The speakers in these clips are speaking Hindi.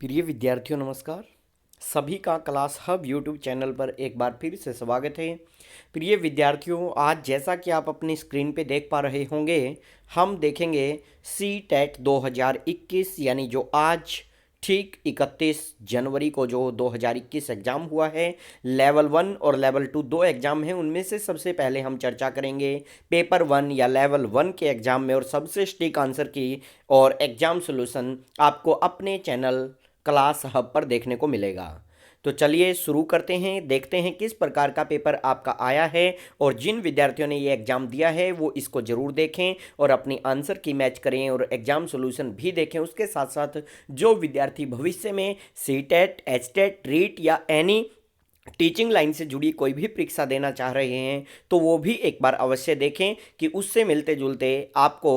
प्रिय विद्यार्थियों नमस्कार। सभी का क्लास हब यूट्यूब चैनल पर एक बार फिर से स्वागत है। प्रिय विद्यार्थियों, आज जैसा कि आप अपनी स्क्रीन पे देख पा रहे होंगे, हम देखेंगे सी टेट 2021 यानी जो आज ठीक 31 जनवरी को जो 2021 एग्ज़ाम हुआ है। लेवल 1 और लेवल 2 दो एग्ज़ाम हैं। उनमें से सबसे पहले हम चर्चा करेंगे पेपर 1 या लेवल 1 के एग्ज़ाम में, और सबसे सटीक आंसर की और एग्ज़ाम सॉल्यूशन आपको अपने चैनल क्लास हब पर देखने को मिलेगा। तो चलिए शुरू करते हैं, देखते हैं किस प्रकार का पेपर आपका आया है। और जिन विद्यार्थियों ने ये एग्ज़ाम दिया है वो इसको ज़रूर देखें और अपनी आंसर की मैच करें और एग्ज़ाम सॉल्यूशन भी देखें। उसके साथ साथ जो विद्यार्थी भविष्य में C TET, H TET, REET या एनी टीचिंग लाइन से जुड़ी कोई भी परीक्षा देना चाह रहे हैं तो वो भी एक बार अवश्य देखें कि उससे मिलते जुलते आपको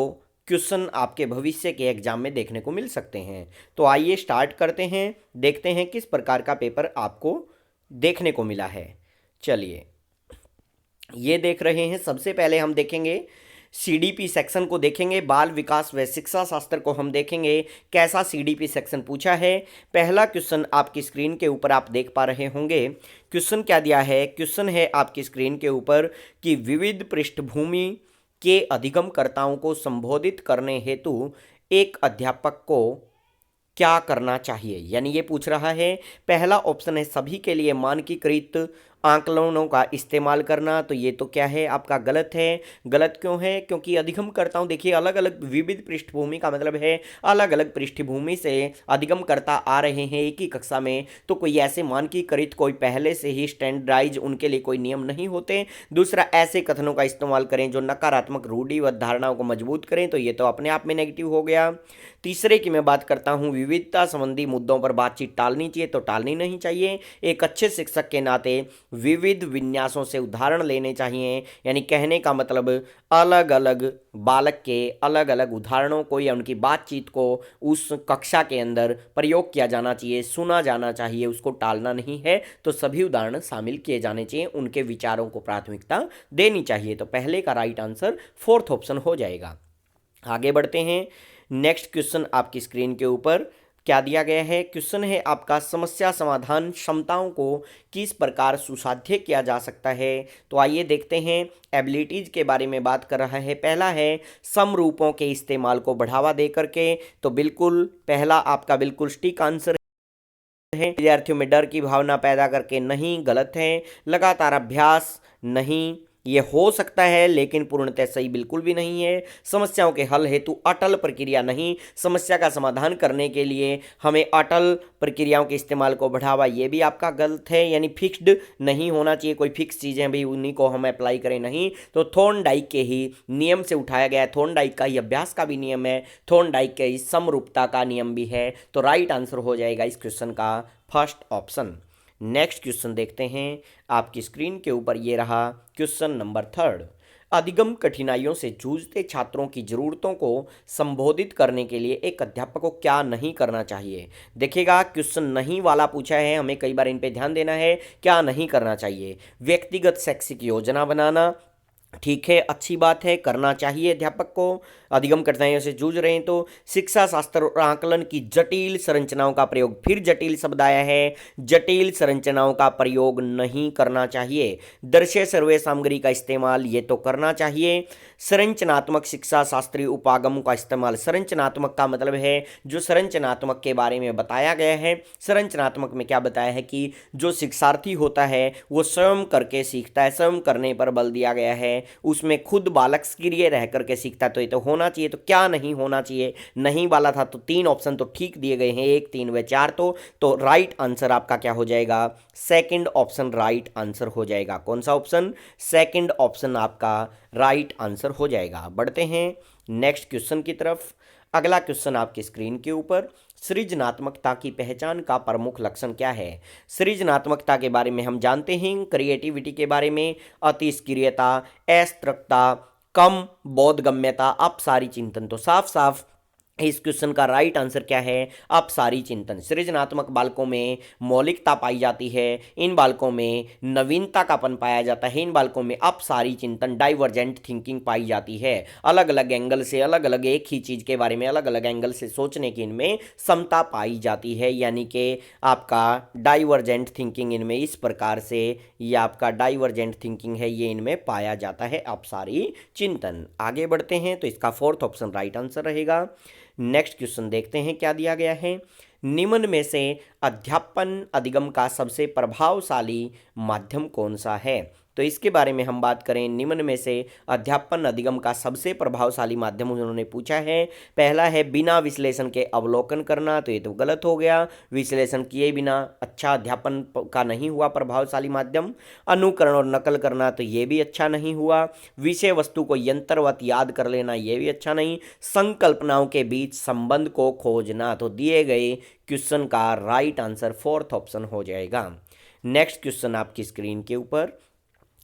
क्वेश्चन आपके भविष्य के एग्जाम में देखने को मिल सकते हैं। तो आइए स्टार्ट करते हैं, देखते हैं किस प्रकार का पेपर आपको देखने को मिला है। चलिए, ये देख रहे हैं। सबसे पहले हम देखेंगे सीडीपी सेक्शन को, देखेंगे बाल विकास व शिक्षा शास्त्र को हम देखेंगे कैसा सीडीपी सेक्शन पूछा है। पहला क्वेश्चन आपकी स्क्रीन के ऊपर आप देख पा रहे होंगे। क्वेश्चन क्या दिया है? क्वेश्चन है आपकी स्क्रीन के ऊपर कि विविध पृष्ठभूमि के अधिगमकर्ताओं को संबोधित करने हेतु एक अध्यापक को क्या करना चाहिए। यानी ये पूछ रहा है, पहला ऑप्शन है सभी के लिए मानकीकृत आंकलनों का इस्तेमाल करना। तो ये तो क्या है आपका गलत है। गलत क्यों है? क्योंकि अधिगमकर्ताओं, देखिए अलग अलग विविध पृष्ठभूमि का मतलब है अलग अलग पृष्ठभूमि से अधिगमकर्ता आ रहे हैं एक ही कक्षा में, तो कोई ऐसे मानकीकृत, कोई पहले से ही स्टैंडर्डाइज, उनके लिए कोई नियम नहीं होते। दूसरा, ऐसे कथनों का इस्तेमाल करें जो नकारात्मक रूढ़िवाद धारणाओं को मजबूत करें, तो ये तो अपने आप में नेगेटिव हो गया। तीसरे की मैं बात करता हूँ, विविधता संबंधी मुद्दों पर बातचीत टालनी चाहिए, तो टालनी नहीं चाहिए। एक अच्छे शिक्षक के नाते विविध विन्यासों से उदाहरण लेने चाहिए। यानी कहने का मतलब अलग अलग बालक के अलग अलग उदाहरणों को या उनकी बातचीत को उस कक्षा के अंदर प्रयोग किया जाना चाहिए, सुना जाना चाहिए, उसको टालना नहीं है। तो सभी उदाहरण शामिल किए जाने चाहिए, उनके विचारों को प्राथमिकता देनी चाहिए। तो पहले का राइट आंसर फोर्थ ऑप्शन हो जाएगा। आगे बढ़ते हैं। नेक्स्ट क्वेश्चन आपकी स्क्रीन के ऊपर क्या दिया गया है? क्वेश्चन है आपका, समस्या समाधान क्षमताओं को किस प्रकार सुसाध्य किया जा सकता है। तो आइए देखते हैं। एबिलिटीज के बारे में बात कर रहा है। पहला है समरूपों के इस्तेमाल को बढ़ावा दे करके, तो बिल्कुल पहला आपका बिल्कुल सटीक आंसर है। विद्यार्थियों में डर की भावना पैदा करके, नहीं, गलत है। लगातार अभ्यास, नहीं, ये हो सकता है लेकिन पूर्णतः सही बिल्कुल भी नहीं है। समस्याओं के हल हेतु अटल प्रक्रिया, नहीं, समस्या का समाधान करने के लिए हमें अटल प्रक्रियाओं के इस्तेमाल को बढ़ावा, ये भी आपका गलत है। यानी फिक्स्ड नहीं होना चाहिए, कोई फिक्स चीज़ें भी उन्हीं को हम अप्लाई करें, नहीं। तो थॉर्नडाइक के ही नियम से उठाया गया है, थॉर्नडाइक का ही अभ्यास का भी नियम है, थॉर्नडाइक के ही समरूपता का नियम भी है। तो राइट आंसर हो जाएगा इस क्वेश्चन का फर्स्ट ऑप्शन। नेक्स्ट क्वेश्चन देखते हैं आपकी स्क्रीन के ऊपर, ये रहा क्वेश्चन नंबर थर्ड। अधिगम कठिनाइयों से जूझते छात्रों की जरूरतों को संबोधित करने के लिए एक अध्यापक को क्या नहीं करना चाहिए। देखिएगा, क्वेश्चन नहीं वाला पूछा है, हमें कई बार इन पे ध्यान देना है। क्या नहीं करना चाहिए? व्यक्तिगत शैक्षिक योजना बनाना, ठीक है, अच्छी बात है, करना चाहिए अध्यापक को। अधिगम कठिनाइयों से जूझ रहे हैं तो शिक्षा शास्त्र और आकलन की जटिल संरचनाओं का प्रयोग, फिर जटिल शब्द आया है, जटिल संरचनाओं का प्रयोग नहीं करना चाहिए। दृश्य सर्वे सामग्री का इस्तेमाल, ये तो करना चाहिए। संरचनात्मक शिक्षा शास्त्रीय उपागमों का इस्तेमाल, संरचनात्मक का मतलब है जो संरचनात्मक के बारे में बताया गया है। संरचनात्मक में क्या बताया है कि जो शिक्षार्थी होता है वो स्वयं करके सीखता है, स्वयं करने पर बल दिया गया है, उसमें खुद बालक सक्रिय रह करके सीखता है। तो ये तो होना चाहिए। तो क्या नहीं होना चाहिए? नहीं वाला था, तो तीन ऑप्शन तो ठीक दिए गए हैं, 1, 3 व 4। तो राइट आंसर आपका क्या हो जाएगा? सेकंड ऑप्शन राइट आंसर हो जाएगा। कौन सा ऑप्शन? सेकंड ऑप्शन आपका राइट आंसर हो जाएगा। बढ़ते हैं नेक्स्ट क्वेश्चन की तरफ। अगला क्वेश्चन आपकी स्क्रीन के ऊपर, सृजनात्मकता की पहचान का प्रमुख लक्षण क्या है। सृजनात्मकता के बारे में हम जानते हैं, क्रिएटिविटी के बारे में, अतिस्क्रियता, अस्त्रकता, कम बोधगम्यता, अपसारी चिंतन। तो साफ साफ इस क्वेश्चन का राइट आंसर क्या है? अपसारी चिंतन। सृजनात्मक बालकों में मौलिकता पाई जाती है, इन बालकों में नवीनता कापन पाया जाता है, इन बालकों में अपसारी चिंतन डाइवर्जेंट थिंकिंग पाई जाती है। अलग अलग एंगल से, अलग अलग एक ही चीज़ के बारे में अलग अलग एंगल से सोचने की इनमें क्षमता पाई जाती है, यानी कि आपका डाइवर्जेंट थिंकिंग इनमें इस प्रकार से, ये आपका डाइवर्जेंट थिंकिंग है, ये इनमें पाया जाता है, अपसारी चिंतन। आगे बढ़ते हैं तो इसका फोर्थ ऑप्शन राइट आंसर रहेगा। नेक्स्ट क्वेश्चन देखते हैं क्या दिया गया है। निम्न में से अध्यापन अधिगम का सबसे प्रभावशाली माध्यम कौन सा है? तो इसके बारे में हम बात करें, निम्न में से अध्यापन अधिगम का सबसे प्रभावशाली माध्यम उन्होंने पूछा है। पहला है बिना विश्लेषण के अवलोकन करना, तो ये तो गलत हो गया, विश्लेषण किए बिना अच्छा अध्यापन का नहीं हुआ प्रभावशाली माध्यम। अनुकरण और नकल करना, तो ये भी अच्छा नहीं हुआ। विषय वस्तु को यंत्रवत याद कर लेना, ये भी अच्छा नहीं। संकल्पनाओं के बीच संबंध को खोजना, तो दिए गए क्वेश्चन का राइट आंसर फोर्थ ऑप्शन हो जाएगा। नेक्स्ट क्वेश्चन आपकी स्क्रीन के ऊपर,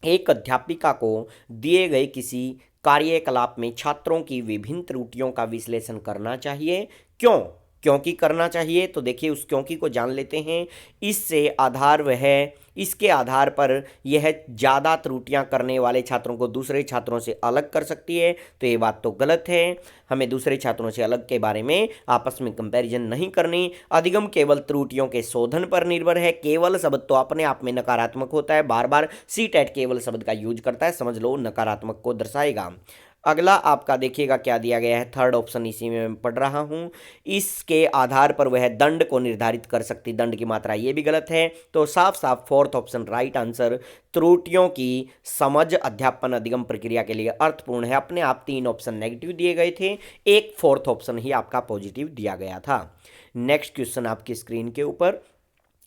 एक अध्यापिका को दिए गए किसी कार्यकलाप में छात्रों की विभिन्न त्रुटियों का विश्लेषण करना चाहिए। क्यों? क्योंकि करना चाहिए, तो देखिए उस क्योंकि को जान लेते हैं। इससे आधार वह, इसके आधार पर यह ज़्यादा त्रुटियां करने वाले छात्रों को दूसरे छात्रों से अलग कर सकती है, तो ये बात तो गलत है। हमें दूसरे छात्रों से अलग के बारे में आपस में कंपैरिजन नहीं करनी। अधिगम केवल त्रुटियों के शोधन पर निर्भर है। केवल शब्द तो अपने आप में नकारात्मक होता है, बार बार सीटेट केवल शब्द का यूज करता है, समझ लो नकारात्मक को दर्शाएगा। अगला आपका देखिएगा क्या दिया गया है, थर्ड ऑप्शन इसी में मैं पढ़ रहा हूँ। इसके आधार पर वह दंड को निर्धारित कर सकती, दंड की मात्रा, ये भी गलत है। तो साफ साफ फोर्थ ऑप्शन राइट आंसर, त्रुटियों की समझ अध्यापन अधिगम प्रक्रिया के लिए अर्थपूर्ण है। अपने आप 3 ऑप्शन नेगेटिव दिए गए थे, एक फोर्थ ऑप्शन ही आपका पॉजिटिव दिया गया था। नेक्स्ट क्वेश्चन आपकी स्क्रीन के ऊपर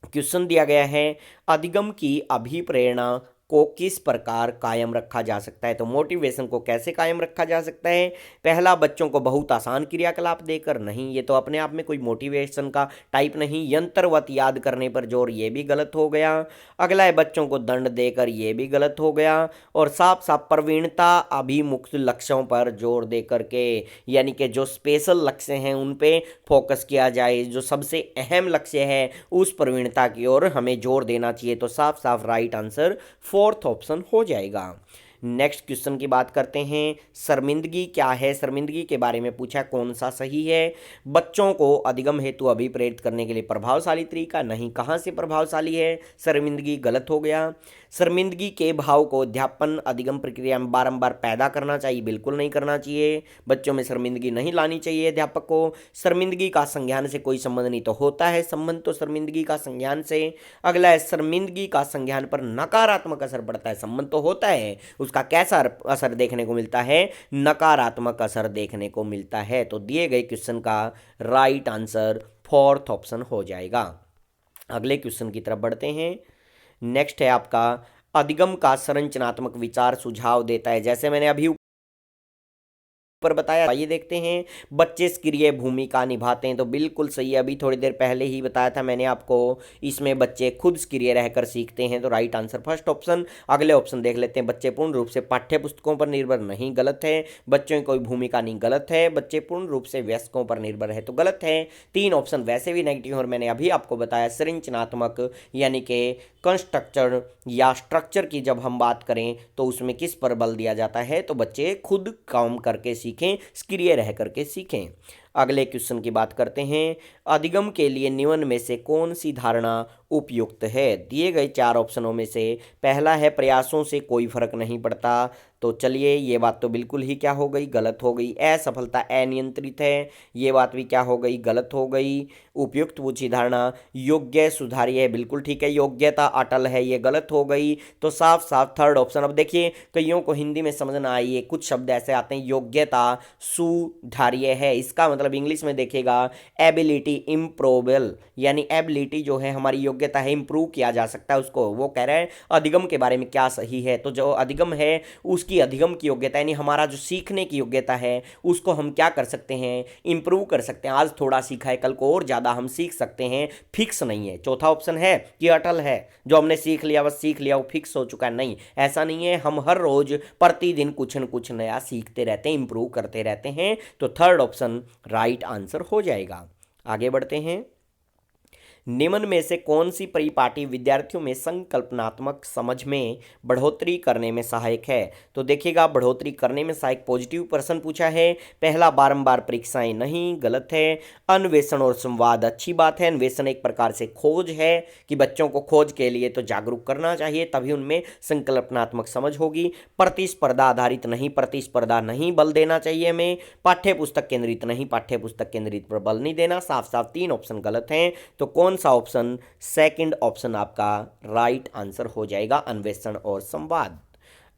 क्वेश्चन दिया गया है, अधिगम की अभिप्रेरणा को किस प्रकार कायम रखा जा सकता है? तो मोटिवेशन को कैसे कायम रखा जा सकता है? पहला, बच्चों को बहुत आसान क्रियाकलाप देकर, नहीं, ये तो अपने आप में कोई मोटिवेशन का टाइप नहीं। यंत्रवत याद करने पर जोर, ये भी गलत हो गया। अगला है बच्चों को दंड देकर, ये भी गलत हो गया। और साफ साफ प्रवीणता अभिमुख लक्ष्यों पर जोर दे करके, यानी कि जो स्पेशल लक्ष्य हैं उन पे फोकस किया जाए, जो सबसे अहम लक्ष्य है उस प्रवीणता की ओर हमें जोर देना चाहिए। तो साफ साफ राइट आंसर फोर्थ ऑप्शन हो जाएगा। नेक्स्ट क्वेश्चन की बात करते हैं, शर्मिंदगी क्या है? शर्मिंदगी के बारे में पूछा, कौन सा सही है? बच्चों को अधिगम हेतु अभिप्रेरित करने के लिए प्रभावशाली तरीका, नहीं। कहाँ से प्रभावशाली है शर्मिंदगी? गलत हो गया। शर्मिंदगी के भाव को अध्यापन अधिगम प्रक्रिया में बारंबार पैदा करना चाहिए, बिल्कुल नहीं करना चाहिए। बच्चों में शर्मिंदगी नहीं लानी चाहिए अध्यापक को। शर्मिंदगी का संज्ञान से कोई संबंध नहीं, तो होता है संबंध तो शर्मिंदगी का संज्ञान से। अगला है, शर्मिंदगी का संज्ञान पर नकारात्मक असर पड़ता है, संबंध तो होता है, उसका कैसा असर देखने को मिलता है? नकारात्मक असर देखने को मिलता है। तो दिए गए क्वेश्चन का राइट आंसर फोर्थ ऑप्शन हो जाएगा। अगले क्वेश्चन की तरफ बढ़ते हैं। नेक्स्ट है आपका, अधिगम का संरचनात्मक विचार सुझाव देता है। जैसे मैंने अभी पर बताया, आइए देखते हैं। बच्चे सक्रिय भूमिका निभाते हैं, तो बिल्कुल सही है, अभी थोड़ी देर पहले ही बताया था मैंने आपको, इसमें बच्चे खुद सक्रिय रहकर सीखते हैं, तो राइट आंसर फर्स्ट ऑप्शन। अगले ऑप्शन देख लेते हैं, बच्चे पूर्ण रूप से पाठ्य पुस्तकों पर निर्भर, नहीं, गलत है। बच्चों की कोई भूमिका नहीं, गलत है। बच्चे पूर्ण रूप से वयस्कों पर निर्भर है, तो गलत है। 3 ऑप्शन वैसे भी नेगेटिव, और मैंने अभी आपको बताया संरचनात्मक यानी कि कंस्ट्रक्चर या स्ट्रक्चर की जब हम बात करें तो उसमें किस पर बल दिया जाता है? तो बच्चे खुद काम करके सीखें, सक्रिय रह करके सीखें। अगले क्वेश्चन की बात करते हैं, अधिगम के लिए निम्न में से कौन सी धारणा उपयुक्त है? दिए गए 4 ऑप्शनों में से पहला है, प्रयासों से कोई फर्क नहीं पड़ता, तो चलिए ये बात तो बिल्कुल ही क्या हो गई? गलत हो गई। असफलता अनियंत्रित है, ये बात भी क्या हो गई? गलत हो गई। उपयुक्त पूछी धारणा, योग्य सुधारी है, बिल्कुल ठीक है। योग्यता अटल है, ये गलत हो गई। तो साफ साफ थर्ड ऑप्शन। अब देखिए कईयों को हिंदी में समझना आइए, कुछ शब्द ऐसे आते हैं, योग्यता सुधार्य है, इसका मतलब इंग्लिश में देखिएगा एबिलिटी इम्प्रूवेबल, यानी एबिलिटी जो है हमारी योग्यता है, इंप्रूव किया जा सकता है उसको। वो कह रहे हैं अधिगम के बारे में क्या सही है, तो जो अधिगम है उसकी अधिगम की योग्यता यानी हमारा जो सीखने की योग्यता है उसको हम क्या कर सकते हैं, इंप्रूव कर सकते हैं। आज थोड़ा सीखा है, कल को और ज़्यादा हम सीख सकते हैं, फिक्स नहीं है। चौथा ऑप्शन है कि अटल है, जो हमने सीख लिया बस सीख लिया, वो फिक्स हो चुका है। नहीं, ऐसा नहीं है, हम हर रोज प्रतिदिन कुछ न कुछ नया सीखते रहते हैं, इंप्रूव करते रहते हैं। तो थर्ड ऑप्शन राइट आंसर हो जाएगा। आगे बढ़ते हैं। निम्न में से कौन सी परिपाटी विद्यार्थियों में संकल्पनात्मक समझ में बढ़ोतरी करने में सहायक है? तो देखिएगा, बढ़ोतरी करने में सहायक पॉजिटिव प्रश्न पूछा है। पहला, बारंबार परीक्षाएं नहीं, गलत है। अन्वेषण और संवाद, अच्छी बात है। अन्वेषण एक प्रकार से खोज है कि बच्चों को खोज के लिए तो जागरूक करना चाहिए, तभी उनमें संकल्पनात्मक समझ होगी। प्रतिस्पर्धा आधारित नहीं, प्रतिस्पर्धा नहीं बल देना चाहिए हमें। पाठ्य पुस्तक केंद्रित नहीं, पाठ्य पुस्तक केंद्रित पर बल नहीं देना। साफ साफ 3 ऑप्शन गलत हैं। तो कौन सा ऑप्शन, सेकंड ऑप्शन आपका राइट आंसर हो जाएगा, अन्वेषण और संवाद।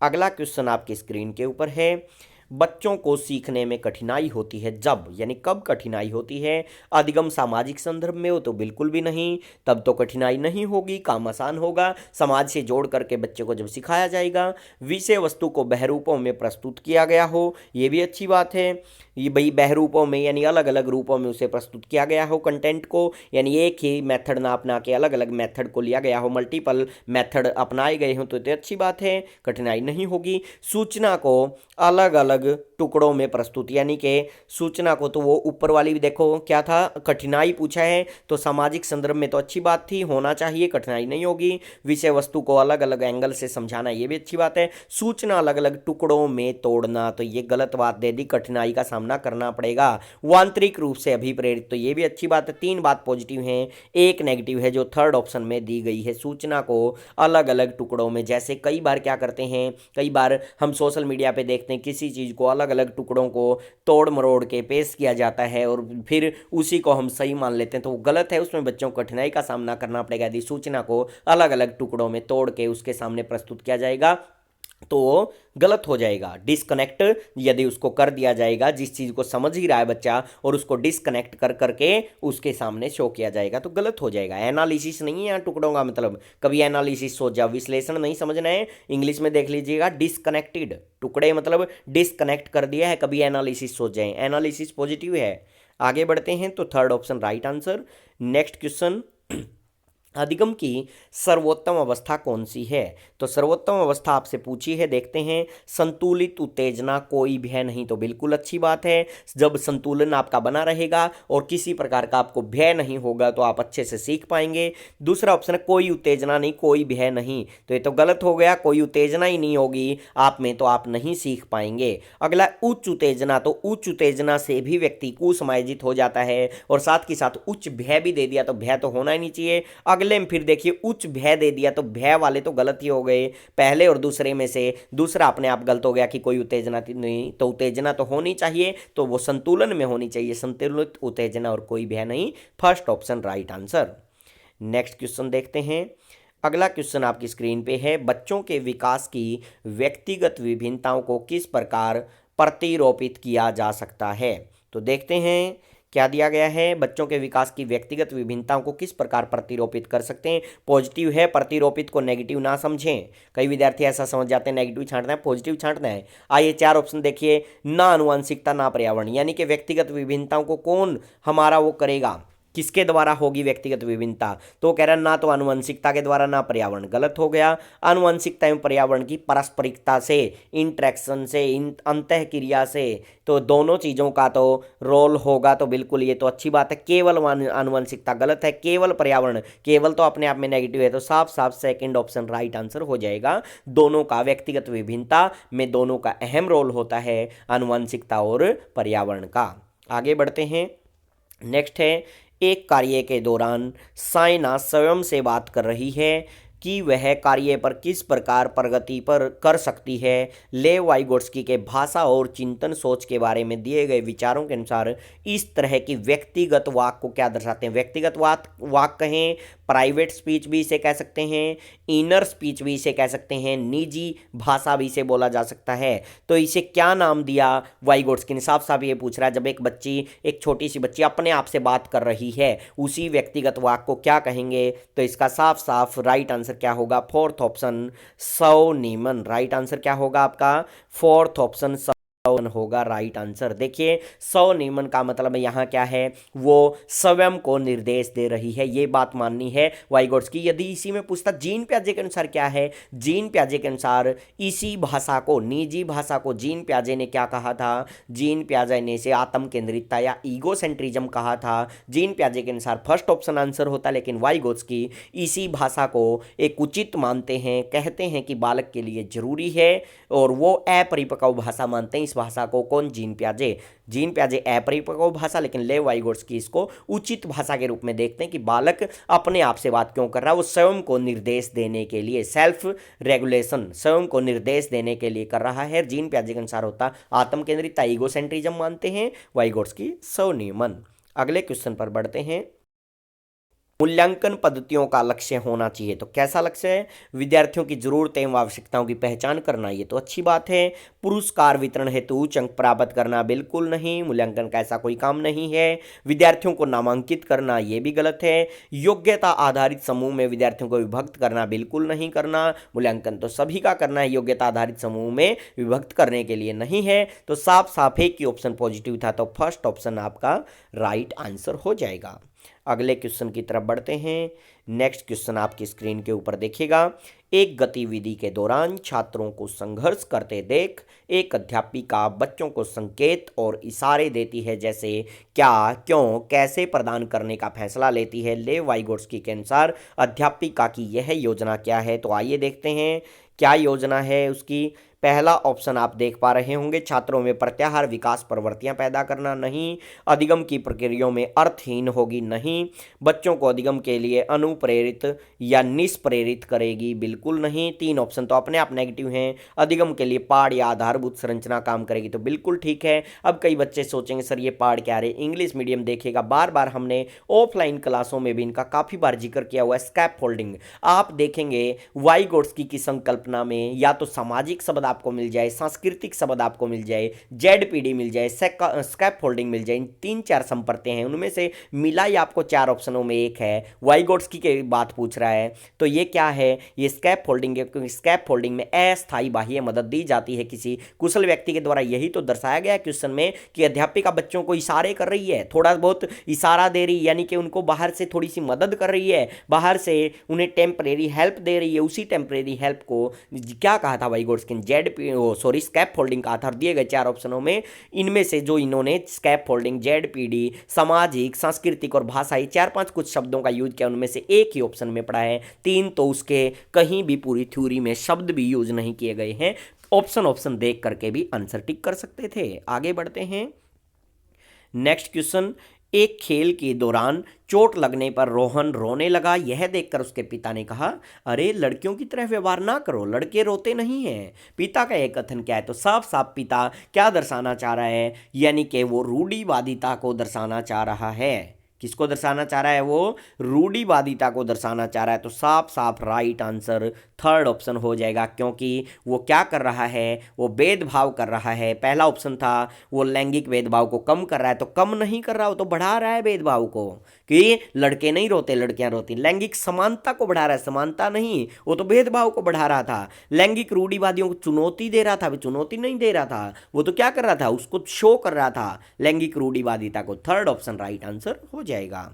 अगला क्वेश्चन आपकी स्क्रीन के ऊपर है। बच्चों को सीखने में कठिनाई होती है जब, यानी कब कठिनाई होती है? अधिगम सामाजिक संदर्भ में हो तो बिल्कुल भी नहीं, तब तो कठिनाई नहीं होगी, काम आसान होगा। समाज से जोड़ करके बच्चे को जब सिखाया जाएगा। विषय वस्तु को बहरूपों में प्रस्तुत किया गया हो, ये भी अच्छी बात है। ये भाई बहरूपों में यानी अलग अलग रूपों में उसे प्रस्तुत किया गया हो कंटेंट को, यानी एक ही मेथड ना अपना के अलग अलग मेथड को लिया गया हो, मल्टीपल मेथड अपनाए गए हो, तो अच्छी बात है, कठिनाई नहीं होगी। सूचना को अलग अलग टुकड़ों में प्रस्तुत, यानी कि सूचना को, तो वो ऊपर वाली भी देखो क्या था, कठिनाई पूछा है, तो सामाजिक संदर्भ में तो अच्छी बात थी, होना चाहिए, कठिनाई नहीं होगी। विषय वस्तु को अलग अलग एंगल से समझाना, ये भी अच्छी बात है। सूचना अलग अलग टुकड़ों में तोड़ना, तो ये गलत बात दे दी, कठिनाई का सामना करना पड़ेगा। वांतरिक रूप से अभिप्रेरित, तो ये भी अच्छी बात है। 3 बात पॉजिटिव हैं, 1 नेगेटिव है जो थर्ड ऑप्शन में दी गई है। सूचना को अलग अलग टुकड़ों में, जैसे कई बार क्या करते हैं, कई बार हम सोशल मीडिया पे देखते हैं किसी चीज़ को अलग अलग टुकड़ों को तोड़ मरोड़ के पेश किया जाता है और फिर उसी को हम सही मान लेते हैं, तो वो गलत है। उसमें बच्चों को कठिनाई का सामना करना पड़ेगा। यदि सूचना को अलग अलग टुकड़ों में तोड़ के उसके सामने प्रस्तुत किया जाएगा तो गलत हो जाएगा। डिस्कनेक्ट यदि उसको कर दिया जाएगा, जिस चीज़ को समझ ही रहा है बच्चा और उसको डिस्कनेक्ट कर करके उसके सामने शो किया जाएगा तो गलत हो जाएगा। एनालिसिस नहीं है यहाँ टुकड़ों का मतलब, कभी एनालिसिस सोच जाओ, विश्लेषण नहीं समझना है, इंग्लिश में देख लीजिएगा, डिस्कनेक्टेड, टुकड़े मतलब डिस्कनेक्ट कर दिया है, कभी एनालिसिस सोच जाए, एनालिसिस पॉजिटिव है। आगे बढ़ते हैं, तो third option right answer. Next question, अधिगम की सर्वोत्तम अवस्था कौन सी है? तो सर्वोत्तम अवस्था आपसे पूछी है, देखते हैं। संतुलित उत्तेजना, कोई भय नहीं, तो बिल्कुल अच्छी बात है। जब संतुलन आपका बना रहेगा और किसी प्रकार का आपको भय नहीं होगा तो आप अच्छे से सीख पाएंगे। दूसरा ऑप्शन है कोई उत्तेजना नहीं, कोई भय नहीं, तो ये तो गलत हो गया, कोई उत्तेजना ही नहीं होगी आप में तो आप नहीं सीख पाएंगे। अगला उच्च उत्तेजना, तो उच्च उत्तेजना से भी व्यक्ति कुसमायोजित हो जाता है और साथ के साथ उच्च भय भी दे दिया तो भय तो होना ही नहीं चाहिए। अगले में फिर देखिए उच्च भय दे दिया तो भय वाले तो गलत ही हो गए, पहले और दूसरे में से दूसरा अपने आप गलत हो गया कि कोई उत्तेजना नहीं, तो उत्तेजना तो होनी चाहिए, तो वो संतुलन में होनी चाहिए, संतुलित उत्तेजना और कोई भय नहीं, first option right answer. Next question देखते हैं। अगला क्वेश्चन आपकी स्क्रीन पे है, बच्चों के विकास की व्यक्तिगत विभिन्नताओं को किस प्रकार प्रतिरूपित किया जा सकता है? तो देखते हैं क्या दिया गया है, बच्चों के विकास की व्यक्तिगत विभिन्नताओं को किस प्रकार प्रतिरूपित कर सकते हैं। पॉजिटिव है, प्रतिरूपित को नेगेटिव ना समझें, कई विद्यार्थी ऐसा समझ जाते हैं नेगेटिव छांटना है, पॉजिटिव छांटना है। आइए 4 ऑप्शन देखिए, ना आनुवंशिकता ना पर्यावरण, यानी कि व्यक्तिगत विभिन्नताओं को कौन हमारा वो करेगा, किसके द्वारा होगी व्यक्तिगत विभिन्नता, तो कह रहा है ना तो आनुवंशिकता के द्वारा ना पर्यावरण, गलत हो गया। आनुवंशिकता एवं पर्यावरण की पारस्परिकता से, इंटरेक्शन से, अंतःक्रिया से, तो दोनों चीज़ों का तो रोल होगा, तो बिल्कुल ये तो अच्छी बात है। केवल आनुवंशिकता गलत है, केवल पर्यावरण, केवल तो अपने आप में नेगेटिव है, तो साफ साफ सेकंड ऑप्शन राइट आंसर हो जाएगा। दोनों का व्यक्तिगत विभिन्नता में दोनों का अहम रोल होता है, आनुवंशिकता और पर्यावरण का। आगे बढ़ते हैं। नेक्स्ट है, एक कार्य के दौरान साइना स्वयं से बात कर रही है कि वह कार्य पर किस प्रकार प्रगति पर कर सकती है। लेव वाइगोट्स्की के भाषा और चिंतन सोच के बारे में दिए गए विचारों के अनुसार इस तरह की व्यक्तिगत वाक को क्या दर्शाते हैं? व्यक्तिगत वाक कहें, प्राइवेट स्पीच भी इसे कह सकते हैं, इनर स्पीच भी इसे कह सकते हैं, निजी भाषा भी इसे बोला जा सकता है। तो इसे क्या नाम दिया वाइगोट्स्की ने? साफ साफ ये पूछ रहा है, जब एक बच्ची, एक छोटी सी बच्ची अपने आप से बात कर रही है, उसी व्यक्तिगत वाक को क्या कहेंगे? तो इसका साफ साफ राइट आंसर आंसर क्या होगा? फोर्थ ऑप्शन स्वनियमन। राइट आंसर क्या होगा आपका? फोर्थ ऑप्शन होगा राइट आंसर। देखिए स्वनियमन का मतलब यहाँ क्या है? वो स्वयं को निर्देश दे रही है, ये बात माननी है वाइगोट्स्की। यदि इसी में पूछता जीन पियाजे के अनुसार क्या है, जीन पियाजे के अनुसार इसी भाषा को, निजी भाषा को जीन पियाजे ने क्या कहा था? जीन पियाजे ने इसे आत्म केंद्रितता या ईगोसेंट्रिज्म कहा था। जीन पियाजे के अनुसार फर्स्ट ऑप्शन आंसर होता, लेकिन वाइगोट्स्की इसी भाषा को एक उचित मानते हैं, कहते हैं कि बालक के लिए जरूरी है, और वो अपरिपक्व भाषा मानते हैं इस भाषा को। कौन? जीन पियाजे। जीन पियाजे अपरिपक्व भाषा, लेकिन लेव वाइगोट्स्की इसको उचित भाषा के रूप में देखते हैं कि बालक अपने आप से बात क्यों कर रहा है, वो स्वयं को निर्देश देने के लिए, सेल्फ रेगुलेशन, स्वयं को निर्देश देने के लिए कर रहा है। जीन पियाजे के अनुसार होता आत्म केंद्रित ईगोसेंट्रिज्म मानते हैं वाइगोट्स्की स्वनियमन। अगले क्वेश्चन पर बढ़ते हैं। मूल्यांकन पद्धतियों का लक्ष्य होना चाहिए, तो कैसा लक्ष्य है? विद्यार्थियों की जरूरतें एवं आवश्यकताओं की पहचान करना, ये तो अच्छी बात है। पुरस्कार वितरण हेतु उच्च अंक प्राप्त करना, बिल्कुल नहीं, मूल्यांकन का ऐसा कोई काम नहीं है। विद्यार्थियों को नामांकित करना, ये भी गलत है। योग्यता आधारित समूह में विद्यार्थियों को विभक्त करना, बिल्कुल नहीं करना। मूल्यांकन तो सभी का करना है, योग्यता आधारित समूह में विभक्त करने के लिए नहीं है। तो साफ साफ एक ही ऑप्शन पॉजिटिव था, तो फर्स्ट ऑप्शन आपका राइट आंसर हो जाएगा। अगले क्वेश्चन की तरफ बढ़ते हैं। नेक्स्ट क्वेश्चन आपकी स्क्रीन के ऊपर देखिएगा। एक गतिविधि के दौरान छात्रों को संघर्ष करते देख एक अध्यापिका बच्चों को संकेत और इशारे देती है, जैसे क्या, क्यों, कैसे प्रदान करने का फैसला लेती है। लेव वाइगोट्स्की के अनुसार अध्यापिका की यह योजना क्या है? तो आइए देखते हैं क्या योजना है उसकी। पहला ऑप्शन आप देख पा रहे होंगे, छात्रों में प्रत्याहार विकास प्रवृत्तियां पैदा करना, नहीं। अधिगम की प्रक्रियाओं में अर्थहीन होगी, नहीं। बच्चों को अधिगम के लिए अनुप्रेरित या निष्प्रेरित करेगी, बिल्कुल नहीं। तीन ऑप्शन तो अपने आप नेगेटिव हैं। अधिगम के लिए पाठ या आधारभूत संरचना काम करेगी, तो बिल्कुल ठीक है। अब कई बच्चे सोचेंगे सर ये पाठ क्या रहे, इंग्लिश मीडियम देखेगा, बार बार हमने ऑफलाइन क्लासों में भी इनका काफ़ी बार जिक्र किया हुआ है। स्कैप फोल्डिंग आप देखेंगे वाइगोट्स्की की संकल्पना में या तो सामाजिक शब्द आपको मिल जाए, सांस्कृतिक शब्द आपको मिल जाए, जेडपीडी मिल जाए, स्कैप फोल्डिंग मिल जाए, इन तीन चार संपत्तियां हैं, उनमें से मिला ही आपको चार ऑप्शनों में एक है। वाइगोट्स्की की बात पूछ रहा है, तो ये क्या है? ये स्कैप फोल्डिंग है, क्योंकि स्कैप फोल्डिंग में अस्थायी बाह्य मदद दी जाती है किसी कुशल व्यक्ति के द्वारा। यही तो दर्शाया गया है क्वेश्चन में कि अध्यापिका बच्चों को इशारे कर रही है, थोड़ा बहुत इशारा दे रही है, यानी कि उनको बाहर से थोड़ी सी मदद कर रही है, बाहर से उन्हें टेम्परेरी हेल्प दे रही है। उसी टेम्परेरी हेल्प को क्या कहा था वाइगोट्स्की ने? सॉरी स्कैप फोल्डिंग कहा था। और दिए गए चार ऑप्शनों में इनमें से जो इन्होंने स्कैप फोल्डिंग, जेडपीडी, सामाजिक, सांस्कृतिक और भाषाई, चार पांच कुछ शब्दों का यूज किया, उनमें से एक ही ऑप्शन में पड़ा है। तीन तो उसके कहीं भी पूरी थ्योरी में शब्द भी यूज नहीं किए गए हैं। ऑप्शन देख करके भी आंसर टिक कर सकते थे। आगे बढ़ते हैं। नेक्स्ट क्वेश्चन, एक खेल के दौरान चोट लगने पर रोहन रोने लगा। यह देखकर उसके पिता ने कहा, अरे लड़कियों की तरह व्यवहार ना करो, लड़के रोते नहीं हैं। पिता का यह कथन क्या है? तो साफ साफ पिता क्या दर्शाना चाह रहा है? यानी कि वो रूढ़िवादिता को दर्शाना चाह रहा है। किसको दर्शाना चाह रहा है? वो रूढ़िवादिता को दर्शाना चाह रहा है। तो साफ साफ राइट आंसर थर्ड ऑप्शन हो जाएगा, क्योंकि वो क्या कर रहा है? वो भेदभाव कर रहा है। पहला ऑप्शन था वो लैंगिक भेदभाव को कम कर रहा है, तो कम नहीं कर रहा, वो तो बढ़ा रहा है भेदभाव को, कि लड़के नहीं रोते लड़कियां रोती। लैंगिक समानता को बढ़ा रहा है, समानता नहीं, वो तो भेदभाव को बढ़ा रहा था। लैंगिक रूढ़िवादियों को चुनौती दे रहा था, चुनौती नहीं दे रहा था, वो तो क्या कर रहा था? उसको शो कर रहा था, लैंगिक रूढ़िवादिता को। थर्ड ऑप्शन राइट आंसर हो जाएगा।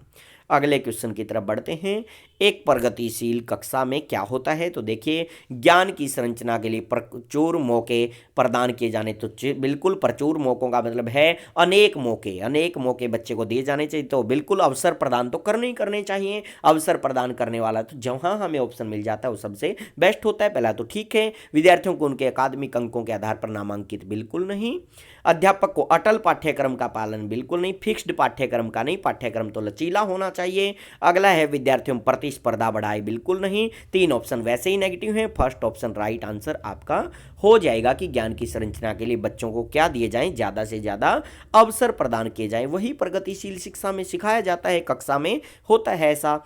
अगले क्वेश्चन की तरफ बढ़ते हैं। एक प्रगतिशील कक्षा में क्या होता है? तो देखिए, ज्ञान की संरचना के लिए प्रचुर मौके प्रदान किए जाने, तो बिल्कुल प्रचुर मौकों का मतलब है अनेक मौके बच्चे को दिए जाने चाहिए। तो बिल्कुल अवसर प्रदान तो करने ही करने चाहिए। अवसर प्रदान करने वाला तो जहां हमें ऑप्शन मिल जाता है वो सबसे बेस्ट होता है। पहला तो ठीक है। विद्यार्थियों को उनके अकादमिक अंकों के आधार पर नामांकित, बिल्कुल नहीं। अध्यापक को अटल पाठ्यक्रम का पालन, बिल्कुल नहीं। फिक्स्ड पाठ्यक्रम का नहीं, पाठ्यक्रम तो लचीला होना चाहिए। अगला है विद्यार्थियों में प्रतिस्पर्धा बढ़ाए, बिल्कुल नहीं। तीन ऑप्शन वैसे ही नेगेटिव हैं। फर्स्ट ऑप्शन राइट आंसर आपका हो जाएगा कि ज्ञान की संरचना के लिए बच्चों को क्या दिए जाएं? ज़्यादा से ज़्यादा अवसर प्रदान किए जाएं। वही प्रगतिशील शिक्षा में सिखाया जाता है, कक्षा में होता है ऐसा।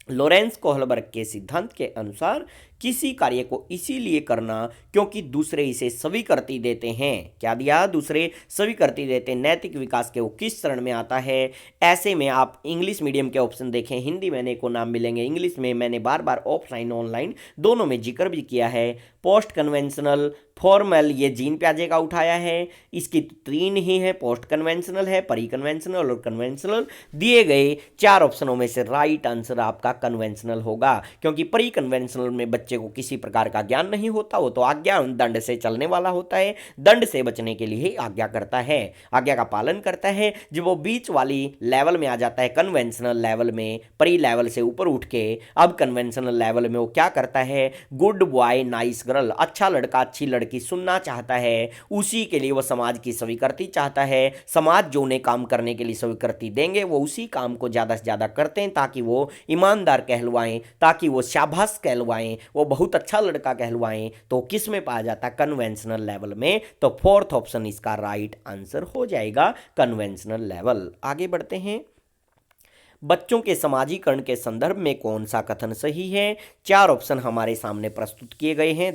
लॉरेंस कोहलबर्ग के सिद्धांत के अनुसार किसी कार्य को इसीलिए करना क्योंकि दूसरे इसे स्वीकृति देते हैं। क्या दिया? दूसरे स्वीकृति देते हैं। नैतिक विकास के वो किस चरण में आता है? ऐसे में आप इंग्लिश मीडियम के ऑप्शन देखें, हिंदी में को नाम मिलेंगे, इंग्लिश में मैंने बार बार ऑफलाइन ऑनलाइन दोनों में जिक्र भी किया है। पोस्ट कन्वेंशनल, फॉर्मल, ये जीन प्याजे का उठाया है। इसकी तीन ही है, पोस्ट कन्वेंशनल है, परी कन्वेंशनल और कन्वेंशनल। दिए गए चार ऑप्शनों में से राइट आंसर आपका कन्वेंशनल होगा, क्योंकि परी कन्वेंशनल में बच्चे को किसी प्रकार का ज्ञान नहीं होता, वो तो आज्ञा दंड से चलने वाला होता है, दंड से बचने के लिए आज्ञा करता है, आज्ञा का पालन करता है। जब वो बीच वाली लेवल में आ जाता है, कन्वेंशनल लेवल में, परी लेवल से ऊपर उठ के अब कन्वेंशनल लेवल में वो क्या करता है? गुड बॉय नाइस गर्ल, अच्छा लड़का अच्छी लड़की सुनना चाहता है, उसी के लिए वो समाज की स्वीकृति चाहता है। समाज जो उन्हें काम करने के लिए स्वीकृति देंगे वो उसी काम को ज़्यादा से ज़्यादा करते हैं, ताकि वो ईमानदार कहलवाएं, ताकि वो शाबाश कहलवाएं, वो बहुत अच्छा लड़का कहलवाएं। तो किस में पाया जाता है? कन्वेंशनल लेवल में। तो फोर्थ ऑप्शन इसका राइट आंसर हो जाएगा, कन्वेंशनल लेवल। आगे बढ़ते हैं। बच्चों के समाजीकरण के संदर्भ में कौन सा कथन सही है? चार ऑप्शन हमारे सामने प्रस्तुत किए गए हैं,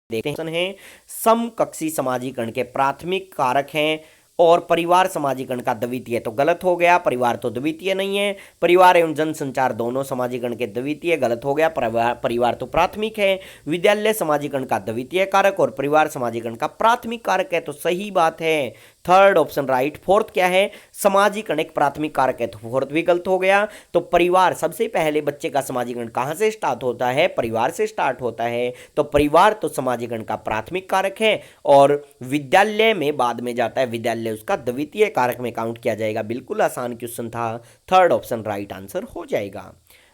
देखते हैं। समकक्षी समाजीकरण के प्राथमिक कारक हैं और परिवार समाजीकरण का द्वितीय, तो गलत हो गया, परिवार तो द्वितीय नहीं है। परिवार एवं जनसंचार दोनों समाजीकरण के द्वितीय, गलत हो गया, परिवार तो प्राथमिक है। विद्यालय समाजीकरण का द्वितीय कारक और परिवार समाजीकरण का प्राथमिक कारक है, तो सही बात है, थर्ड ऑप्शन राइट। फोर्थ क्या है? समाजीकरण एक प्राथमिक कारक है, तो फोर्थ भी गलत हो गया। तो परिवार, सबसे पहले बच्चे का समाजीकरण कहां से स्टार्ट होता है? परिवार से स्टार्ट होता है, तो परिवार तो समाजीकरण का प्राथमिक कारक है और विद्यालय में बाद में जाता है, विद्यालय उसका द्वितीय कारक में काउंट किया जाएगा। बिल्कुल आसान क्वेश्चन था, थर्ड ऑप्शन राइट आंसर हो जाएगा।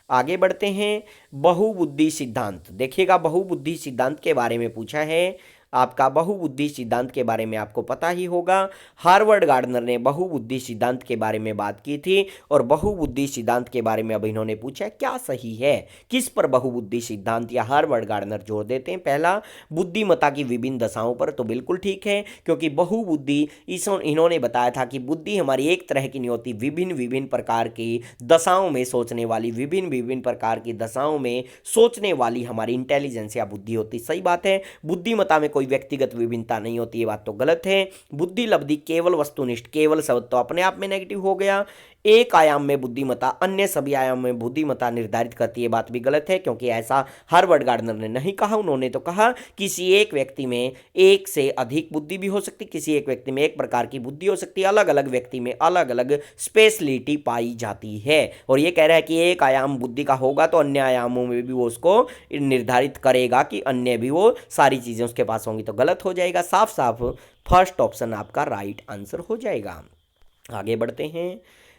आगे बढ़ते हैं। बहुबुद्धि सिद्धांत, देखिएगा बहुबुद्धि सिद्धांत के बारे में पूछा है। आपका बहुबुद्धि सिद्धांत के बारे में आपको पता ही होगा, हार्वर्ड गार्डनर ने बहुबुद्धि सिद्धांत के बारे में बात की थी और बहुबुद्धि सिद्धांत के बारे में अब इन्होंने पूछा क्या सही है, किस पर बहुबुद्धि सिद्धांत या हार्वर्ड गार्डनर जोर देते हैं? पहला, बुद्धिमत्ता की विभिन्न दशाओं पर, तो बिल्कुल ठीक है, क्योंकि बहुबुद्धि इन्होंने बताया था कि बुद्धि हमारी एक तरह की नहीं होती, विभिन्न विभिन्न प्रकार की दशाओं में सोचने वाली, विभिन्न विभिन्न प्रकार की दशाओं में सोचने वाली हमारी इंटेलिजेंस या बुद्धि होती। सही बात है, बुद्धिमत्ता में कोई व्यक्तिगत विभिन्नता नहीं होती, ये बात तो गलत है। बुद्धि लब्धि केवल वस्तुनिष्ठ, केवल शब्द तो अपने आप में नेगेटिव हो गया। एक आयाम में बुद्धिमत्ता अन्य सभी आयाम में बुद्धिमत्ता निर्धारित करती है, बात भी गलत है, क्योंकि ऐसा हार्वर्ड गार्डनर ने नहीं कहा। उन्होंने तो कहा किसी एक व्यक्ति में एक से अधिक बुद्धि भी हो सकती, किसी एक व्यक्ति में एक प्रकार की बुद्धि हो सकती है, अलग अलग व्यक्ति में अलग अलग स्पेशलिटी पाई जाती है। और ये कह रहा है कि एक आयाम बुद्धि का होगा तो अन्य आयामों में भी वो उसको निर्धारित करेगा कि अन्य भी वो सारी चीजें उसके पास होंगी, तो गलत हो जाएगा। साफ साफ फर्स्ट ऑप्शन आपका राइट आंसर हो जाएगा। आगे बढ़ते हैं।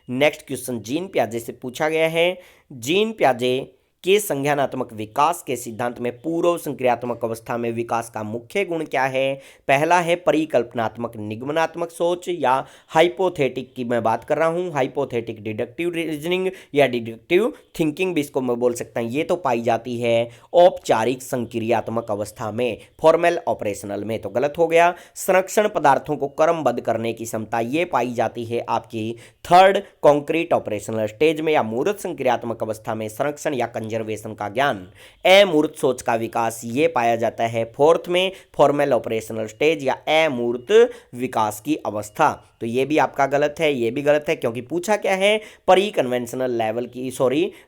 नेक्स्ट क्वेश्चन जीन पियाजे से पूछा गया है। जीन पियाजे के संज्ञानात्मक विकास के सिद्धांत में पूर्व संक्रियात्मक अवस्था में विकास का मुख्य गुण क्या है? पहला है परिकल्पनात्मक निगमनात्मक सोच या हाइपोथेटिक की मैं बात कर रहा हूं, हाइपोथेटिक डिडक्टिव रीजनिंग या डिडक्टिव थिंकिंग भी इसको मैं बोल सकता हूं। ये तो पाई जाती है औपचारिक संक्रियात्मक अवस्था में, फॉर्मल ऑपरेशनल में, तो गलत हो गया। संरक्षण पदार्थों को क्रमबद्ध करने की क्षमता ये पाई जाती है आपकी थर्ड कॉन्क्रीट ऑपरेशनल स्टेज में या मूर्त संक्रियात्मक अवस्था में। संरक्षण या कंजर्वेशन का ज्ञान, अमूर्त सोच का विकास ये पाया जाता है फोर्थ में, फॉर्मल ऑपरेशनल स्टेज या अमूर्त विकास की अवस्था। तो ये भी आपका गलत है, ये भी गलत है, क्योंकि पूछा क्या है? परी कन्वेंशनल लेवल की,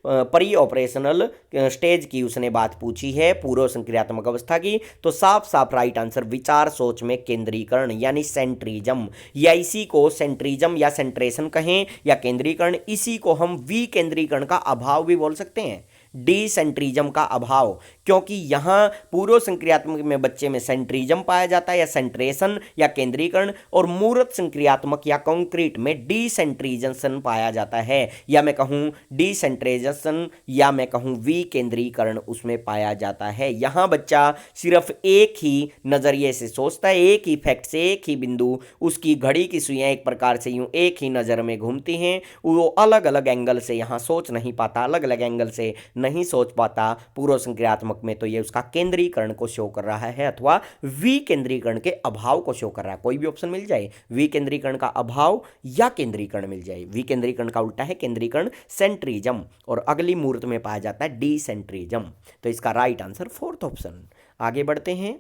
परी ऑपरेशनल स्टेज की उसने बात पूछी है, पूर्व संक्रियात्मक अवस्था की। तो साफ साफ राइट आंसर विचार सोच में केंद्रीकरण यानी सेंट्रिज्म, या इसी को सेंट्रिज्म या सेंट्रेशन कहें या केंद्रीकरण, इसी को हम विकेंद्रीकरण का अभाव भी बोल सकते हैं, डिसेंट्रिज्म का अभाव, क्योंकि यहां पूर्व संक्रियात्मक में बच्चे में सेंट्रिज्म पाया जाता है या सेंट्रेशन या केंद्रीकरण, और मूर्त संक्रियात्मक या कंक्रीट में डिसेंट्रिजेशन पाया जाता है, या मैं कहूं डिसेंट्रेजेशन या मैं कहूं विकेंद्रीकरण उसमें पाया जाता है। यहां बच्चा सिर्फ एक ही नजरिए से सोचता है, एक ही फैक्ट से, एक ही बिंदु, उसकी घड़ी की सुइयां एक प्रकार से यूं एक ही नजर में घूमती हैं, वो अलग अलग एंगल से यहां सोच नहीं पाता, अलग अलग एंगल से नहीं सोच पाता पूर्व संक्रियात्मक संख्यात्मक में तो ये उसका केंद्रीकरण को शो कर रहा है अथवा विकेंद्रीकरण के अभाव को शो कर रहा है। कोई भी ऑप्शन मिल जाए, विकेंद्रीकरण का अभाव या केंद्रीकरण मिल जाए। विकेंद्रीकरण का उल्टा है केंद्रीकरण, सेंट्रिज्म, और अगली मूर्त में पाया जाता है डिसेंट्रिज्म। तो इसका राइट आंसर फोर्थ ऑप्शन। आगे बढ़ते हैं,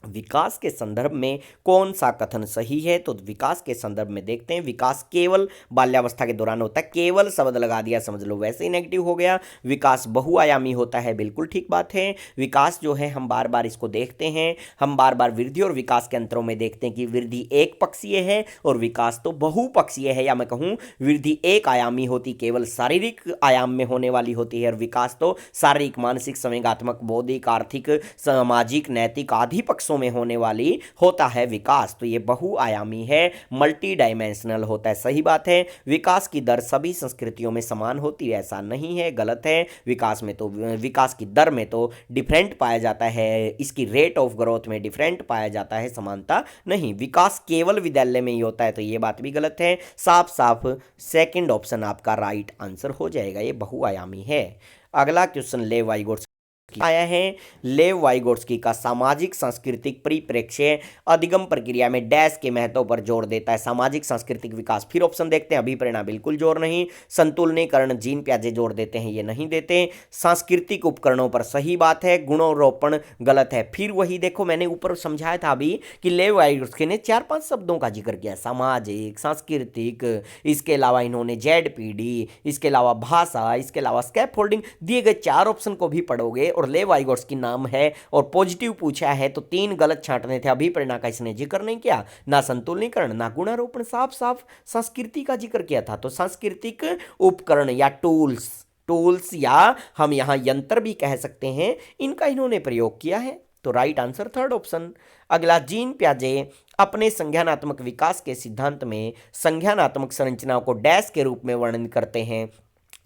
विकास के संदर्भ में कौन सा कथन सही है? तो विकास के संदर्भ में देखते हैं, विकास केवल बाल्यावस्था के दौरान होता है। केवल शब्द लगा दिया, समझ लो वैसे ही नेगेटिव हो गया। विकास बहुआयामी होता है, बिल्कुल ठीक बात है। विकास जो है हम बार बार इसको देखते हैं, हम बार बार वृद्धि और विकास के अंतरों में देखते हैं कि वृद्धि एक पक्षीय है और विकास तो बहुपक्षीय है, या मैं कहूँ वृद्धि एक आयामी होती, केवल शारीरिक आयाम में होने वाली होती है, और विकास तो शारीरिक, मानसिक, संवेगात्मक, बौद्धिक, आर्थिक, सामाजिक, नैतिक आदि पक्षों में होने वाली होता है विकास। तो ये बहुआयामी है, मल्टी डायमेंशनल होता है। सही बात है। विकास की दर सभी संस्कृतियों में समान होती है, ऐसा नहीं है, गलत है। विकास में तो, विकास की दर में तो डिफरेंट पाया जाता है, इसकी रेट ऑफ ग्रोथ में डिफरेंट पाया जाता है, समानता नहीं। विकास केवल विद्यालय में ही होता है, तो ये बात भी गलत है। साफ साफ सेकंड ऑप्शन आपका राइट आंसर हो जाएगा, ये बहुआयामी है। अगला क्वेश्चन लेव वाइगोट्स्की आया है। लेव वाइगोट्स्की का सामाजिक सांस्कृतिक परिप्रेक्ष्य अधिगम प्रक्रिया में डैश के महत्व पर जोर देता है। सामाजिक सांस्कृतिक विकास, फिर ऑप्शन देखते हैं। अभिप्रेरणा बिल्कुल जोर नहीं। संतुलनीकरण जीन प्याजे जोर देते हैं, ये नहीं देते। सांस्कृतिक उपकरणों पर सही बात है। गुणारोपण गलत है। फिर वही देखो, मैंने ऊपर समझाया था अभी कि लेव वाइगोट्स्की ने 4-5 शब्दों का जिक्र किया, सामाजिक, सांस्कृतिक, इसके अलावा इन्होंने जेडपीडी, इसके अलावा भाषा, इसके अलावा स्कैफोल्डिंग। दिए गए 4 ऑप्शन को भी पढ़ोगे और लेव वाइगोट्स्की नाम है और पॉजिटिव पूछा है तो 3 गलत छांटने थे। अभिप्रेरणा का इसने जिक्र नहीं किया, ना संतुलनीकरण, ना गुणारोपण, साफ साफ संस्कृति का जिक्र किया था। तो सांस्कृतिक उपकरण या टूल्स या हम यहां यंत्र भी कह सकते हैं, इनका इन्होंने प्रयोग किया है। तो राइट आंसर थर्ड ऑप्शन। अगला, जीन प्याजे अपने संज्ञानात्मक विकास के सिद्धांत में संज्ञानात्मक संरचनाओं को डैश के रूप में वर्णन करते हैं।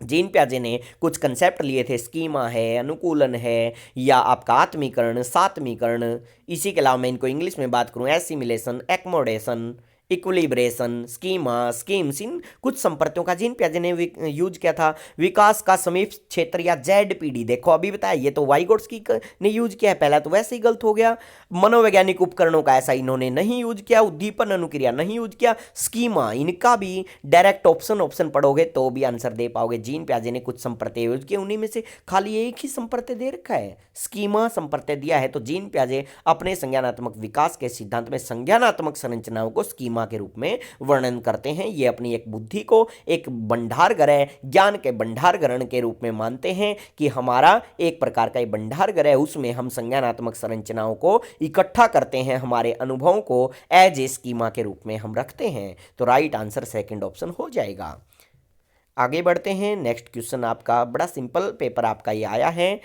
जीन प्याजे ने कुछ कंसेप्ट लिए थे, स्कीमा है, अनुकूलन है, या आपका आत्मीकरण, सात्मीकरण। इसी के अलावा मैं इनको इंग्लिश में बात करूं, एसिमिलेशन, एक्मोडेशन, इक्विलिब्रेशन, स्कीमा, स्कीम्स, इन कुछ संप्रतियों का जीन प्याजे ने यूज किया था। विकास का समीप क्षेत्र या जेडपीडी, देखो अभी बताया, ये तो वाइगोट्स्की ने यूज किया है, पहला तो वैसे ही गलत हो गया। मनोवैज्ञानिक उपकरणों का ऐसा इन्होंने नहीं यूज किया। उद्दीपन अनुक्रिया नहीं यूज किया। स्कीमा, इनका भी डायरेक्ट ऑप्शन पढ़ोगे तो भी आंसर दे पाओगे। जीन प्याजे ने कुछ संप्रत्य यूज किए, उन्हीं में से खाली एक ही संप्रत्य दे रखा है, स्कीमा संप्रत्य दिया है। तो जीन प्याजे अपने संज्ञानात्मक विकास के सिद्धांत में संज्ञानात्मक संरचनाओं को स्कीमा के रूप में वर्णन करते हैं। ये अपनी एक बुद्धि को एक भंडारगृह, ज्ञान के भंडारगण के रूप में मानते हैं कि हमारा एक प्रकार का भंडारगृह है, उसमें हम संज्ञानात्मक संरचनाओं को इकट्ठा करते हैं, हमारे अनुभवों को एज ए स्कीमा के रूप में हम रखते हैं। तो राइट आंसर सेकंड ऑप्शन हो जाएगा। आगे बढ़ते हैं, नेक्स्ट क्वेश्चन आपका बड़ा सिंपल पेपर आपका ये आया है।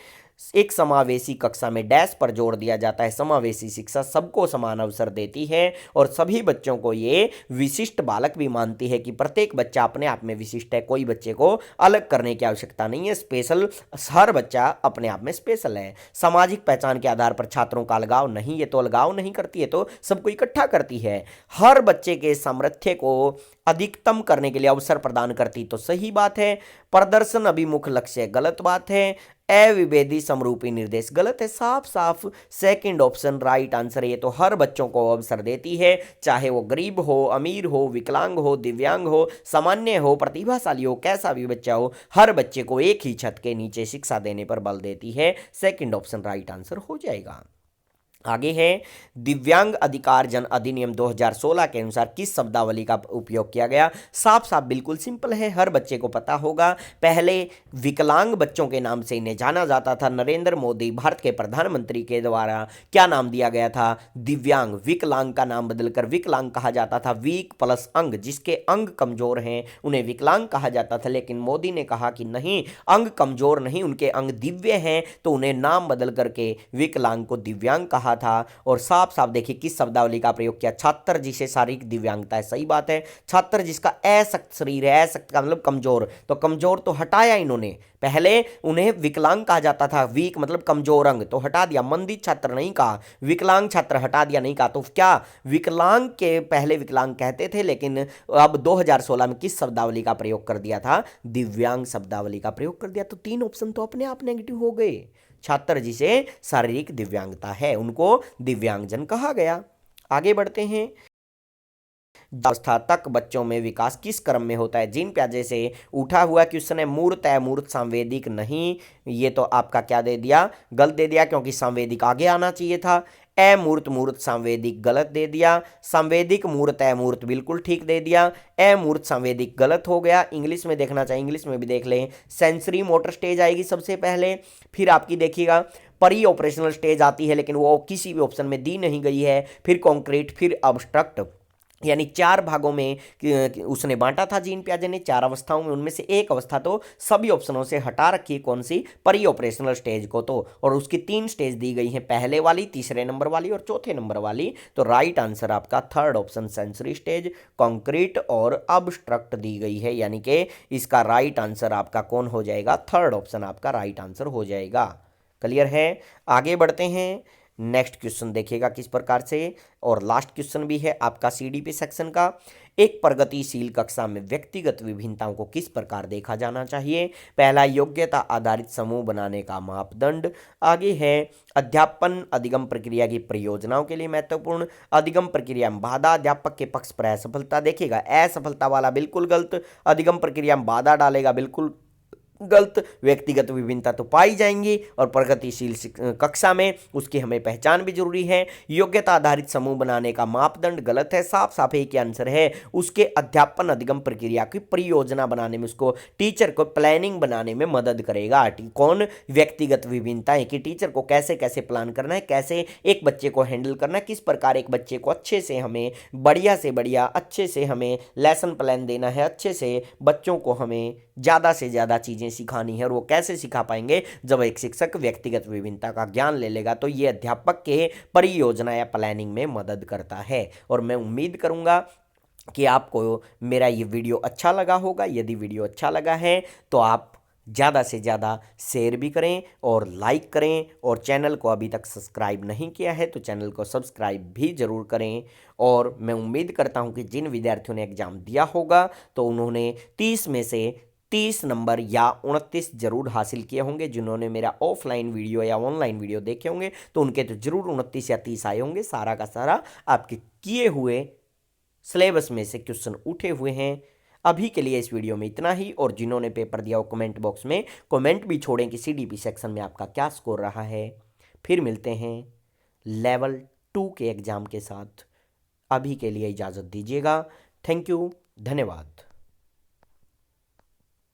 एक समावेशी कक्षा में डैश पर जोर दिया जाता है। समावेशी शिक्षा सबको समान अवसर देती है और सभी बच्चों को ये विशिष्ट बालक भी मानती है कि प्रत्येक बच्चा अपने आप में विशिष्ट है, कोई बच्चे को अलग करने की आवश्यकता नहीं है। स्पेशल, हर बच्चा अपने आप में स्पेशल है। सामाजिक पहचान के आधार पर छात्रों का अलगाव नहीं, ये तो अलगाव नहीं करती है, तो सबको इकट्ठा करती है। हर बच्चे के सामर्थ्य को अधिकतम करने के लिए अवसर प्रदान करती, तो सही बात है। प्रदर्शन अभिमुख लक्ष्य, गलत बात है। अविभेदी समरूपी निर्देश, गलत है। साफ साफ सेकंड ऑप्शन राइट आंसर है। ये तो हर बच्चों को अवसर देती है, चाहे वो गरीब हो, अमीर हो, विकलांग हो, दिव्यांग हो, सामान्य हो, प्रतिभाशाली हो, कैसा भी बच्चा हो, हर बच्चे को एक ही छत के नीचे शिक्षा देने पर बल देती है। सेकंड ऑप्शन राइट आंसर हो जाएगा। आगे है, दिव्यांग अधिकार जन अधिनियम 2016 के अनुसार किस शब्दावली का उपयोग किया गया? साफ साफ बिल्कुल सिंपल है, हर बच्चे को पता होगा। पहले विकलांग बच्चों के नाम से इन्हें जाना जाता था। नरेंद्र मोदी भारत के प्रधानमंत्री के द्वारा क्या नाम दिया गया था? दिव्यांग। विकलांग का नाम बदलकर विकलांग कहा जाता था। वीक प्लस अंग, जिसके अंग कमजोर हैं उन्हें विकलांग कहा जाता था, लेकिन मोदी ने कहा कि नहीं, अंग कमजोर नहीं, उनके अंग दिव्य हैं, तो उन्हें नाम बदल करके विकलांग को दिव्यांग कहा था। और साफ साफ देखिए किस शब्दावली का प्रयोग किया? छात्र जिसे शारीरिक दिव्यांगता है, सही बात है। छात्र जिसका असक्त शरीर है, असक्त का मतलब कमजोर, तो कमजोर तो हटाया इन्होंने, पहले उन्हें विकलांग कहा जाता था, वीक मतलब कमजोर अंग, तो हटा दिया। मंदित छात्र नहीं कहा, विकलांग छात्र हटा दिया, नहीं कहा। तो क्या विकलांग के पहले विकलांग कहते थे, लेकिन अब 2016 में किस शब्दावली का प्रयोग कर दिया था? दिव्यांग शब्दावली का प्रयोग कर दिया। तो तीन ऑप्शन तो अपने आप नेगेटिव हो गए। छात्र जिसे शारीरिक दिव्यांगता है उनको दिव्यांगजन कहा गया। आगे बढ़ते हैं। अवस्था तक बच्चों में विकास किस क्रम में होता है? जीन प्याजे से उठा हुआ क्वेश्चन है। मूर्त अमूर्त सांवेदिक नहीं, ये तो आपका क्या दे दिया? गलत दे दिया, क्योंकि सांवेदिक आगे आना चाहिए था। अमूर्त मूर्त सांवेदिक गलत दे दिया। सांवेदिक मूर्त अमूर्त बिल्कुल ठीक दे दिया। अमूर्त सांवेदिक गलत हो गया। इंग्लिश में देखना चाहिए, इंग्लिश में भी देख लें। सेंसरी मोटर स्टेज आएगी सबसे पहले, फिर आपकी देखिएगा परी ऑपरेशनल स्टेज आती है, लेकिन वो किसी भी ऑप्शन में दी नहीं गई है। फिर कॉन्क्रीट, फिर अब्स्ट्रक्ट, यानी चार भागों में उसने बांटा था जीन प्याजे ने, चार अवस्थाओं में। उनमें से एक अवस्था तो सभी ऑप्शनों से हटा रखी है, कौन सी? परी ऑपरेशनल स्टेज को। तो और उसकी तीन स्टेज दी गई हैं, पहले वाली, तीसरे नंबर वाली और चौथे नंबर वाली। तो राइट आंसर आपका third option sensory stage, concrete और अब्स्ट्रक्ट दी गई है, यानी कि इसका राइट आंसर आपका कौन हो जाएगा? थर्ड ऑप्शन आपका राइट आंसर हो जाएगा। क्लियर है? आगे बढ़ते हैं। नेक्स्ट क्वेश्चन देखिएगा किस प्रकार से, और लास्ट क्वेश्चन भी है आपका सीडीपी सेक्शन का। एक प्रगतिशील कक्षा में व्यक्तिगत विभिन्नताओं को किस प्रकार देखा जाना चाहिए? पहला, योग्यता आधारित समूह बनाने का मापदंड। आगे है अध्यापन अधिगम प्रक्रिया की परियोजनाओं के लिए महत्वपूर्ण। अधिगम प्रक्रिया में बाधा, अध्यापक के पक्ष पर असफलता। देखिएगा असफलता वाला बिल्कुल गलत, अधिगम प्रक्रिया में बाधा डालेगा बिल्कुल गलत। व्यक्तिगत विभिन्नता तो पाई जाएंगी, और प्रगतिशील कक्षा में उसकी हमें पहचान भी जरूरी है। योग्यता आधारित समूह बनाने का मापदंड गलत है, साफ साफ एक ही आंसर है उसके अध्यापन अधिगम प्रक्रिया की परियोजना बनाने में, उसको टीचर को प्लानिंग बनाने में मदद करेगा। कौन? व्यक्तिगत विभिन्नताएं, कि टीचर को कैसे कैसे प्लान करना है, कैसे एक बच्चे को हैंडल करना है, किस प्रकार एक बच्चे को अच्छे से हमें बढ़िया से बढ़िया अच्छे से हमें लेसन प्लान देना है, अच्छे से बच्चों को हमें ज़्यादा से ज़्यादा चीज़ें सिखानी है। और वो कैसे सिखा पाएंगे? जब एक शिक्षक व्यक्तिगत विभिन्नता का ज्ञान ले लेगा। तो ये अध्यापक के परियोजना या प्लानिंग में मदद करता है। और मैं उम्मीद करूंगा कि आपको मेरा ये वीडियो अच्छा लगा होगा। यदि वीडियो अच्छा लगा है तो आप ज़्यादा से ज़्यादा शेयर भी करें और लाइक करें, और चैनल को अभी तक सब्सक्राइब नहीं किया है तो चैनल को सब्सक्राइब भी ज़रूर करें। और मैं उम्मीद करता हूं कि जिन विद्यार्थियों ने एग्ज़ाम दिया होगा तो उन्होंने 30 में से 30 नंबर या 29 जरूर हासिल किए होंगे। जिन्होंने मेरा ऑफलाइन वीडियो या ऑनलाइन वीडियो देखे होंगे तो उनके तो जरूर 29 या 30 आए होंगे। सारा का सारा आपके किए हुए सिलेबस में से क्वेश्चन उठे हुए हैं। अभी के लिए इस वीडियो में इतना ही, और जिन्होंने पेपर दिया वो कमेंट बॉक्स में कमेंट भी छोड़ें कि सीडीपी सेक्शन में आपका क्या स्कोर रहा है। फिर मिलते हैं लेवल 2 के एग्ज़ाम के साथ। अभी के लिए इजाज़त दीजिएगा। थैंक यू, धन्यवाद।